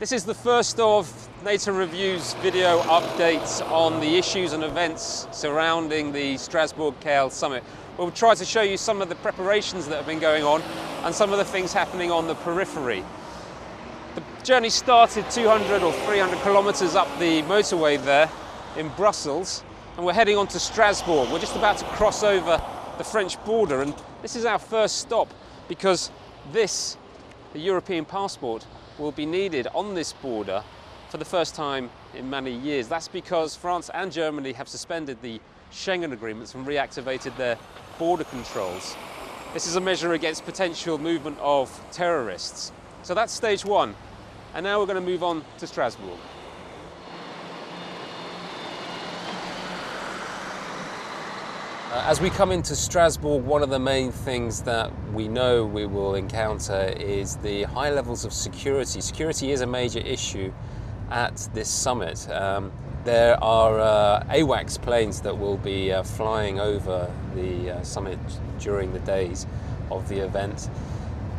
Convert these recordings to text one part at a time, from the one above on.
This is the first of NATO Review's video updates on the issues and events surrounding the Strasbourg-Kiel summit. We'll try to show you some of the preparations that have been going on and some of the things happening on the periphery. The journey started 200 or 300 kilometers up the motorway there in Brussels, and we're heading on to Strasbourg. We're just about to cross over the French border, and this is our first stop because the European passport, will be needed on this border for the first time in many years. That's because France and Germany have suspended the Schengen agreements and reactivated their border controls. This is a measure against potential movement of terrorists. So that's stage one. And now we're going to move on to Strasbourg. As we come into Strasbourg, one of the main things that we know we will encounter is the high levels of security. Security is a major issue at this summit. There are AWACS planes that will be flying over the summit during the days of the event.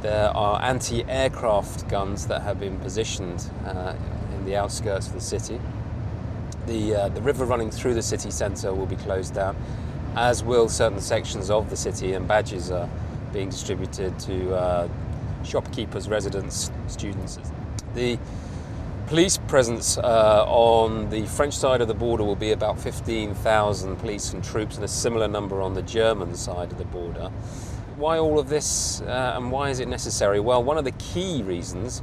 There are anti-aircraft guns that have been positioned in the outskirts of the city. The river running through the city centre will be closed down, as will certain sections of the city, and badges are being distributed to shopkeepers, residents, students. The police presence on the French side of the border will be about 15,000 police and troops, and a similar number on the German side of the border. Why all of this and why is it necessary? Well, one of the key reasons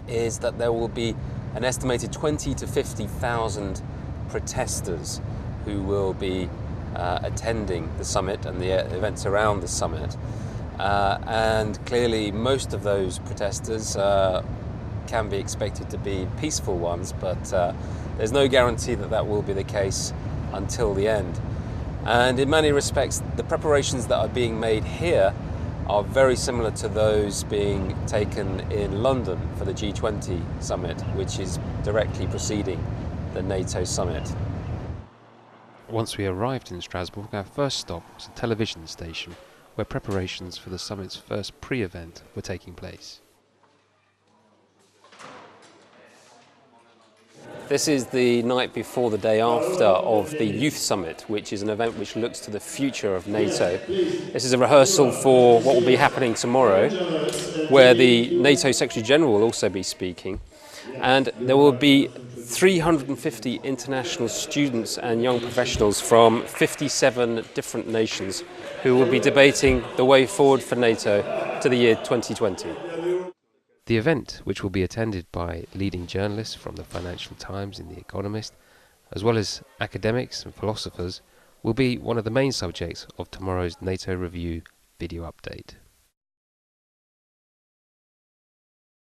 is that there will be an estimated 20 to 50,000 protesters who will be attending the summit and the events around the summit, and clearly most of those protesters can be expected to be peaceful ones, but there's no guarantee that that will be the case until the end. And in many respects, the preparations that are being made here are very similar to those being taken in London for the G20 summit, which is directly preceding the NATO summit. Once we arrived in Strasbourg, our first stop was a television station where preparations for the summit's first pre-event were taking place. This is the night before the day after of the Youth Summit, which is an event which looks to the future of NATO. This is a rehearsal for what will be happening tomorrow, where the NATO Secretary General will also be speaking, and there will be 350 international students and young professionals from 57 different nations who will be debating the way forward for NATO to the year 2020. The event, which will be attended by leading journalists from the Financial Times and The Economist, as well as academics and philosophers, will be one of the main subjects of tomorrow's NATO Review video update.